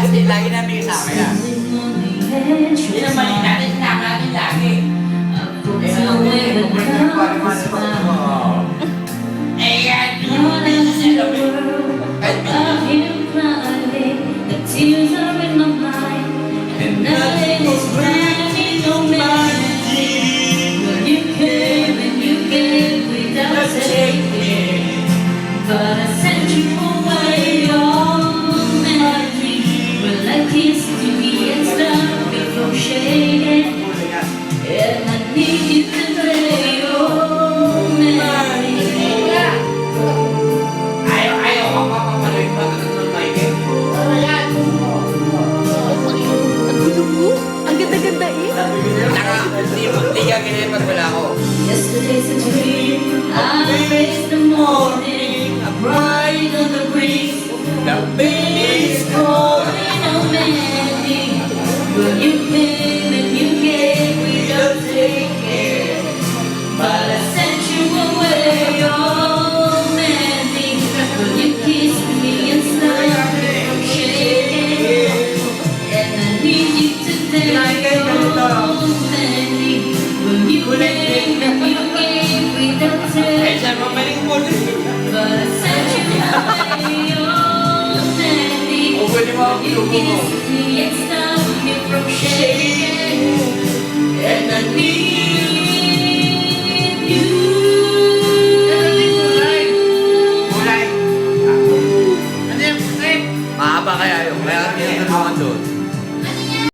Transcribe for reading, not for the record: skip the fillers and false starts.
Kasi lagi namin kasama yan. Hindi naman natin sinama natin lagi. Eh, ano ko eh, kumulong ng paliwanag ko. Eh, yan, yung business niya kami. Kahit The tears are in my mind, and nothing is branding no melody. But you came and you gave without taking, but I sent you away all madly. Well, I kissed you and stopped me from shaking, and I need you to play your melody. ayaw ka papapaloy pa ng Michael. Ang ganda-ganda eh. Hindi ka ganyan pag wala ako. Yesterday's a dream. I faced the morning. I ride on the breeze. The It's pouring on many. But you came and you gave without taking. But I sent you away, oh many. But you kissed me and stopped me from shaking. And I need you to take oh many. But you came and you gave without Ay, taking. siya mamaling mo din. But I sent you away, oh many. O, pwede mo ako You ilubo mo. kissed me and stopped me from shaking, and I need you. Kulay. Ano yung trip? Mahaba kaya yun. Kaya tinutulungan doon.